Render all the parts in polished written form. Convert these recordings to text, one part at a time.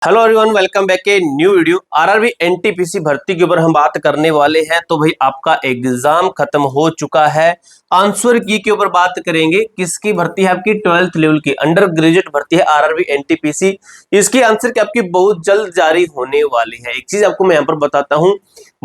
Hello everyone, welcome back a new video. RRB NTPC भर्ती के ऊपर हम बात करने वाले हैं। तो भाई आपका एग्जाम खत्म हो चुका है। आंसर की के ऊपर बात करेंगे। किसकी भर्ती है? आपकी 12th लेवल की अंडर ग्रेजुएट भर्ती है आरआरबी एनटीपीसी। इसकी आंसर की आपकी बहुत जल्द जारी होने वाली है। एक चीज आपको मैं यहाँ पर बताता हूँ,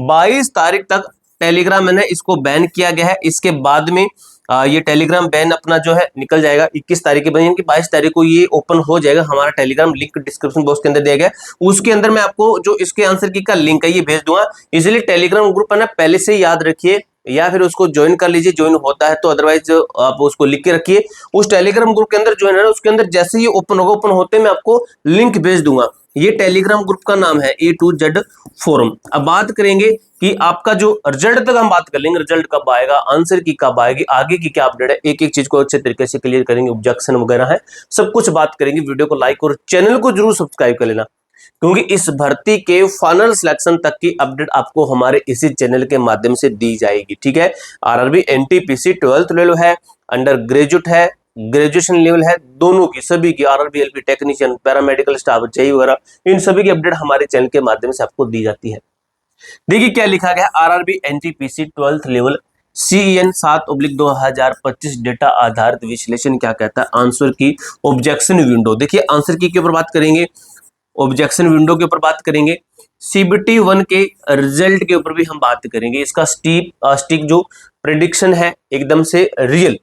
22 तारीख तक टेलीग्राम में इसको बैन किया गया है। इसके बाद में ये टेलीग्राम बैन अपना जो है निकल जाएगा 21 तारीख के बाद, यानी कि 22 तारीख को ये ओपन हो जाएगा। हमारा टेलीग्राम लिंक डिस्क्रिप्शन बॉक्स के अंदर दिया गया है। उसके अंदर मैं आपको जो इसके आंसर की का लिंक है ये भेज दूंगा। इसलिए टेलीग्राम ग्रुप है ना, पहले से याद रखिए या फिर उसको ज्वाइन कर लीजिए, ज्वाइन होता है तो। अदरवाइज आप उसको लिख के रखिए। उस टेलीग्राम ग्रुप के अंदर ज्वाइन है ना, उसके अंदर जैसे ही ओपन होगा, ओपन होते मैं आपको लिंक भेज दूंगा। ये टेलीग्राम ग्रुप का नाम है A to Z फोरम। अब बात करेंगे कि आपका जो रिजल्ट तक हम बात कर लेंगे, रिजल्ट कब आएगा, आंसर की कब आएगी, आगे की क्या अपडेट है, एक एक चीज को अच्छे तरीके से क्लियर करेंगे। ऑब्जेक्शन वगैरह है, सब कुछ बात करेंगे। वीडियो को लाइक और चैनल को जरूर सब्सक्राइब कर लेना, क्योंकि इस भर्ती के फाइनल सिलेक्शन तक की अपडेट आपको हमारे इसी चैनल के माध्यम से दी जाएगी। ठीक है, आरआरबी एनटीपीसी 12th लेवल है, अंडर ग्रेजुएट है, ग्रेजुएशन लेवल है, दोनों की सभी की RRB LP technician, paramedical staff, JE वगैरह, इन सभी की अपडेट हमारे चैनल के माध्यम से आपको दी जाती है। देखिए क्या लिखा गया, RRB NTPC 12th level CEN 7/2025 data आधारित विश्लेषण क्या कहता है? आंसर की ऑब्जेक्शन विंडो। देखिए आंसर की के ऊपर बात करेंगे, ऑब्जेक्शन विंडो के ऊपर बात करेंगे, CBT 1 के रिजल्ट के ऊपर भी हम बात करेंगे। इसका स्टिक जो प्रेडिक्शन है एकदम से रियल,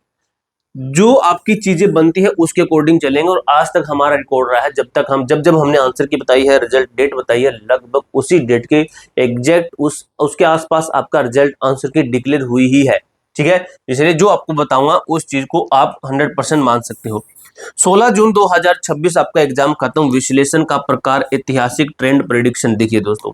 जो आपकी चीजें बनती है उसके अकॉर्डिंग चलेंगे। और आज तक हमारा रिकॉर्ड रहा है, जब हमने आंसर की बताई है, रिजल्ट डेट बताई है, लगभग उसी डेट के एग्जैक्ट उसके आसपास आपका रिजल्ट आंसर की डिक्लेयर हुई ही है। ठीक है, इसलिए जो आपको बताऊंगा उस चीज को आप 100% मान सकते हो। 16 जून 2026 आपका एग्जाम खत्म। विश्लेषण का प्रकार ऐतिहासिक ट्रेंड प्रेडिक्शन। देखिए दोस्तों,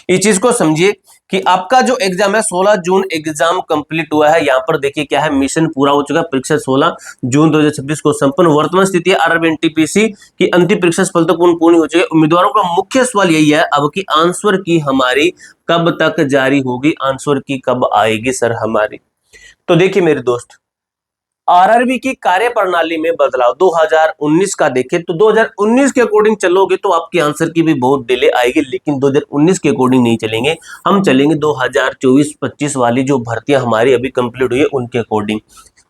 इस चीज को समझिए कि आपका जो एग्जाम है 16 जून एग्जाम कंप्लीट हुआ है। यहाँ पर देखिए क्या है, मिशन पूरा हो चुका है। परीक्षा 16 जून 2026 को संपन्न। वर्तमान स्थिति आरआरबी एनटीपीसी की अंतिम परीक्षा सफलतापूर्ण पूर्ण हो चुकी है। उम्मीदवारों का मुख्य सवाल यही है अब कि आंसर की हमारी कब तक जारी होगी, आंसर की कब आएगी सर हमारी। तो देखिए मेरे दोस्त, आरआरबी की कार्यप्रणाली में बदलाव 2019 का देखें तो 2019 के अकॉर्डिंग चलोगे तो आपकी आंसर की भी बहुत डिले आएगी, लेकिन 2019 के अकॉर्डिंग नहीं चलेंगे, हम चलेंगे 2024-25 वाली जो भर्तियां हमारी अभी कंप्लीट हुई है उनके अकॉर्डिंग।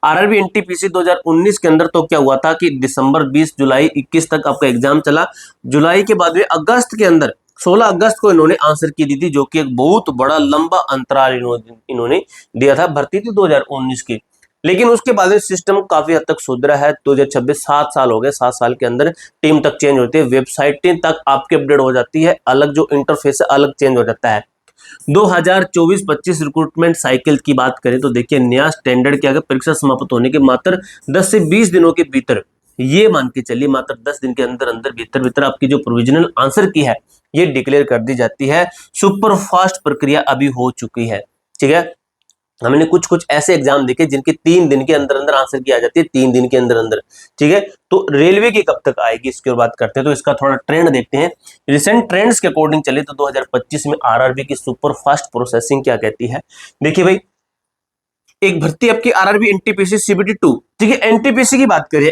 आरआरबी एनटीपीसी 2019 के अंदर तो क्या हुआ था कि दिसंबर 20 जुलाई 21 तक आपका एग्जाम चला। जुलाई के बाद में अगस्त के अंदर 16 अगस्त को इन्होंने आंसर की दी थी, जो कि एक बहुत बड़ा लंबा अंतराल इन्होंने दिया था। भर्ती थी 2019 की, लेकिन उसके बाद सिस्टम काफी हद तक सुधरा है। 2026 7 साल हो गए, 7 साल के अंदर टीम तक चेंज होती है, वेबसाइटें तक आपकी अपडेट हो जाती है, अलग जो इंटरफेस है अलग चेंज हो जाता है। 2024-25 रिक्रूटमेंट साइकिल की बात करें तो देखिए नया स्टैंडर्ड क्या है, परीक्षा समाप्त होने के मात्र 10 से 20 दिनों के भीतर, ये मान के चलिए मात्र 10 दिन के अंदर अंदर भीतर आपकी जो प्रोविजनल आंसर की है ये डिक्लेयर कर दी जाती है। सुपर फास्ट प्रक्रिया अभी हो चुकी है। ठीक है, हमने कुछ ऐसे एग्जाम देखे जिनके 3 दिन के अंदर अंदर आंसर की आ जाती है, 3 दिन के अंदर अंदर। ठीक है, तो रेलवे की कब तक आएगी इसकी और बात करते हैं। तो इसका थोड़ा ट्रेंड देखते हैं। रिसेंट ट्रेंड्स के अकॉर्डिंग चले तो 2025 में आरआरबी की सुपर फास्ट प्रोसेसिंग क्या कहती है। देखिए भाई, एक भर्ती आपकी आरआरबी एनटीपीसी CBT 2, ठीक है, एनटीपीसी की बात करें,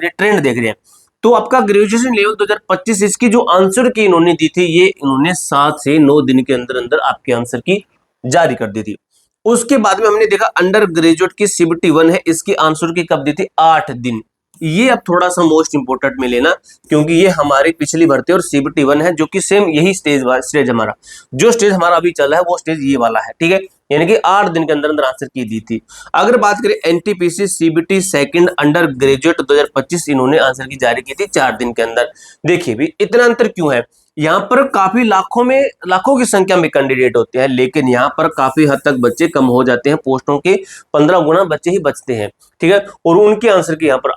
ट्रेंड देख रहे हैं तो आपका ग्रेजुएशन लेवल 2025 इसकी जो आंसर की इन्होंने दी थी, ये इन्होंने 7 से 9 दिन के अंदर अंदर आपके आंसर की जारी कर दी थी। उसके बाद में हमने देखा अंडर ग्रेजुएट की CBT 1 है, इसकी आंसर की कब दी थी? 8 दिन। ये अब थोड़ा सा मोस्ट इंपोर्टेंट में लेना, क्योंकि ये हमारी पिछली भर्ती और CBT 1 है, जो कि सेम यही स्टेज हमारा जो स्टेज हमारा अभी चल रहा है वो स्टेज ये वाला है। ठीक है, यानी कि 8 दिन के अंदर अंदर आंसर की दी थी। अगर बात करें एनटीपीसी CBT 2 अंडर ग्रेजुएट 2025, इन्होंने आंसर की जारी की थी 4 दिन के अंदर। देखिए भी इतना अंतर क्यों है, यहाँ पर काफी लाखों की संख्या में कैंडिडेट होते हैं, लेकिन यहाँ पर काफी हद तक बच्चे कम हो जाते हैं, पोस्टों के 15 गुना बच्चे ही बचते हैं। ठीक है, और उनके आंसर की यहाँ पर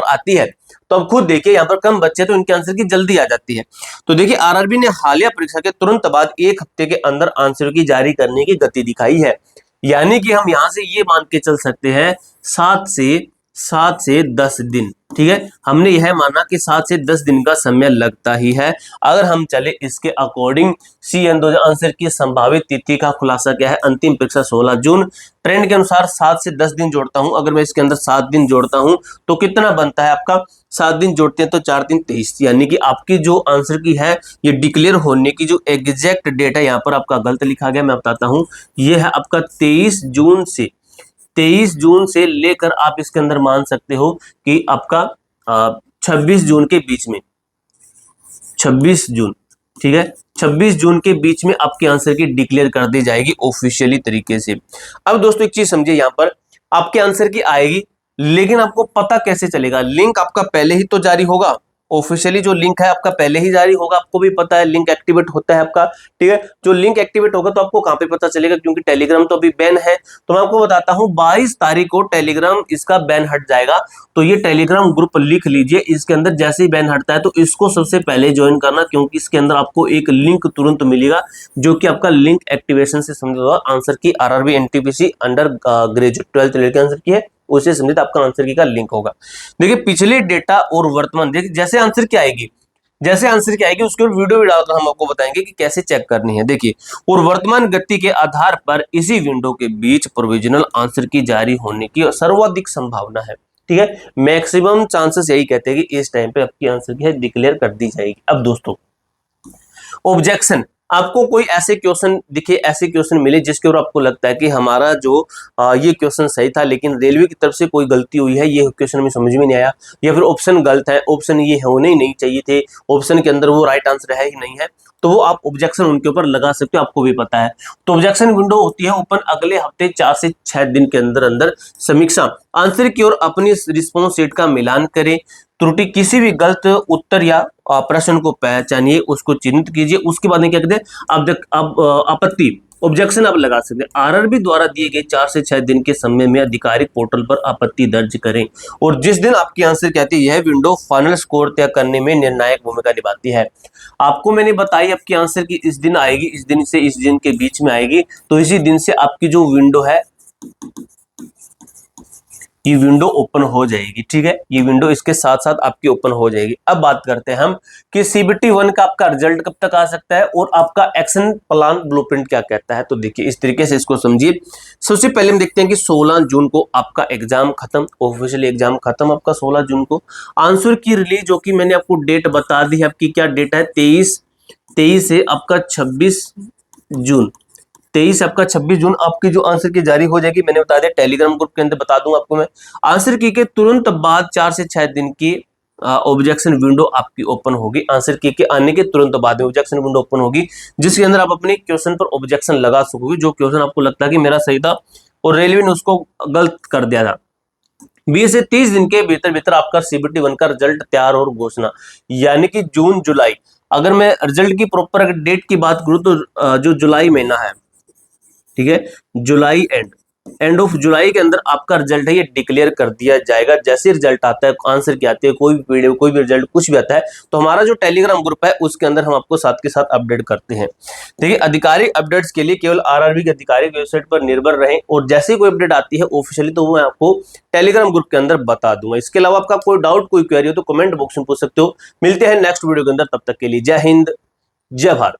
आती है, तो अब खुद देखिए यहाँ पर कम बच्चे तो इनके आंसर की जल्दी आ जाती है। तो देखिए आरआरबी ने हालिया परीक्षा के तुरंत बाद 1 हफ्ते के अंदर आंसर की जारी करने की गति दिखाई है, यानी कि हम यहाँ से ये मान के चल सकते हैं 7 से 7 से 10 दिन। ठीक है, हमने यह माना कि 7 से 10 दिन का समय लगता ही है। अगर हम चले इसके अकॉर्डिंग CN 2000 आंसर की संभावित तिथि का खुलासा क्या है, अंतिम परीक्षा 16 जून। ट्रेंड के अनुसार 7 से 10 दिन जोड़ता हूं, अगर मैं इसके अंदर 7 दिन जोड़ता हूं तो कितना बनता है आपका, 7 दिन जोड़ते हैं तो 4 दिन 23, यानी कि आपकी जो आंसर की है ये डिक्लेयर होने की जो एग्जैक्ट डेट है यहाँ पर आपका गलत लिखा गया, मैं बताता हूँ। ये है आपका 23 जून से लेकर आप इसके अंदर मान सकते हो कि आपका 26 जून के बीच में, 26 जून, ठीक है, 26 जून के बीच में आपके आंसर की डिक्लेयर कर दी जाएगी ऑफिशियली तरीके से। अब दोस्तों एक चीज समझिए, यहां पर आपके आंसर की आएगी, लेकिन आपको पता कैसे चलेगा, लिंक आपका पहले ही तो जारी होगा, ऑफिशियली जो लिंक है आपका पहले ही जारी होगा, आपको भी पता है लिंक एक्टिवेट होता है आपका। ठीक है, जो लिंक एक्टिवेट होगा तो आपको कहां पे पता चलेगा, क्योंकि टेलीग्राम तो अभी बैन है। तो मैं आपको बताता हूं 22 तारीख को टेलीग्राम इसका बैन हट जाएगा। तो ये टेलीग्राम ग्रुप लिख लीजिए, इसके अंदर जैसे ही बैन हटता है तो इसको सबसे पहले ज्वाइन करना, क्योंकि इसके अंदर आपको एक लिंक तुरंत मिलेगा जो कि आपका लिंक एक्टिवेशन से संबंधित आंसर की RRB NTPC under graduate 12th के आंसर की है उससे संबंधित आपका आंसर की का लिंक होगा। देखिए पिछले डेटा और वर्तमान, देखिए जैसे आंसर की आएगी, जैसे आंसर की आएगी उसके वीडियो भी डालकर हम आपको बताएंगे कि कैसे चेक करनी है। देखिए, और वर्तमान गति के आधार पर इसी विंडो के बीच प्रोविजनल आंसर की जारी होने की सर्वाधिक संभावना है। ठीक है, मैक्सिमम चांसेस यही कहते हैं कि इस टाइम पे आपकी आंसर की है डिक्लेयर कर दी जाएगी। अब दोस्तों ऑब्जेक्शन, आपको कोई ऐसे क्वेश्चन दिखे, ऐसे क्वेश्चन मिले जिसके ऊपर आपको लगता है कि हमारा जो ये क्वेश्चन सही था लेकिन रेलवे की तरफ से कोई गलती हुई है, ये क्वेश्चन में समझ में नहीं आया, या फिर ऑप्शन गलत है, ऑप्शन ये होने ही नहीं चाहिए थे, ऑप्शन के अंदर वो राइट आंसर है ही नहीं है, तो वो आप ऑब्जेक्शन उनके ऊपर लगा सकते हो, आपको भी पता है। तो ऑब्जेक्शन विंडो होती है ओपन अगले हफ्ते 4 से 6 दिन के अंदर अंदर। समीक्षा, आंसर की ओर अपनी रिस्पॉन्स शीट का मिलान करें, त्रुटि किसी भी गलत उत्तर या प्रश्न को पहचानिए, उसको चिन्हित कीजिए, उसके बाद में क्या कहते हैं, अब आपत्ति ऑब्जेक्शन आप लगा सकते हैं। RRB द्वारा दिए गए 4 से 6 दिन के समय में आधिकारिक पोर्टल पर आपत्ति दर्ज करें, और जिस दिन आपकी आंसर कहती है यह विंडो फाइनल स्कोर तय करने में निर्णायक भूमिका निभाती है। आपको मैंने बताई आपकी आंसर की इस दिन आएगी, इस दिन से इस दिन के बीच में आएगी, तो इसी दिन से आपकी जो विंडो है ये विंडो ओपन हो जाएगी। ठीक है, ये विंडो इसके साथ साथ आपकी ओपन हो जाएगी। अब बात करते हैं हम कि CBT 1 का आपका रिजल्ट कब तक आ सकता है और आपका एक्शन प्लान ब्लूप्रिंट क्या कहता है। तो देखिए इस तरीके से इसको समझिए। सबसे पहले हम देखते हैं कि 16 जून को आपका एग्जाम खत्म, ऑफिशियली एग्जाम खत्म आपका 16 जून को। आंसर की रिलीज जो कि मैंने आपको डेट बता दी है, आपकी क्या डेट है, 23 से आपका 26 जून, 23 आपका 26 जून आपकी जो आंसर की जारी हो जाएगी। मैंने बता दिया टेलीग्राम ग्रुप के अंदर बता दूंगा आपको मैं। आंसर की के तुरंत बाद 4 से 6 दिन की ऑब्जेक्शन विंडो आपकी ओपन होगी। आंसर की के आने के तुरंत बाद में ऑब्जेक्शन विंडो ओपन होगी, जिसके अंदर आप अपने क्वेश्चन पर ऑब्जेक्शन लगा सकोगे, जो क्वेश्चन आपको लगता है कि मेरा सही था और रेलवे ने उसको गलत कर दिया था। 20 से 30 दिन के भीतर भीतर आपका CBT 1 का रिजल्ट तैयार और घोषणा, यानी कि जून जुलाई। अगर मैं रिजल्ट की प्रॉपर डेट की बात करूं तो जो जुलाई महीना है, ठीक है, जुलाई एंड ऑफ जुलाई के अंदर आपका रिजल्ट है ये डिक्लेयर कर दिया जाएगा। जैसे रिजल्ट आता है, आंसर की आती है, कोई भी वीडियो कोई भी रिजल्ट कुछ भी आता है, तो हमारा जो टेलीग्राम ग्रुप है उसके अंदर हम आपको साथ के साथ अपडेट करते हैं। देखिए आधिकारिक अपडेट्स के लिए केवल RRB की आधिकारिक वेबसाइट पर निर्भर रहें, और जैसे ही कोई अपडेट आती है ऑफिशियली तो मैं आपको टेलीग्राम ग्रुप के अंदर बता दूंगा। इसके अलावा आपका कोई डाउट कोई क्वेरी हो तो कमेंट बॉक्स में पूछ सकते हो। मिलते हैं नेक्स्ट वीडियो के अंदर, तब तक के लिए जय हिंद जय भारत।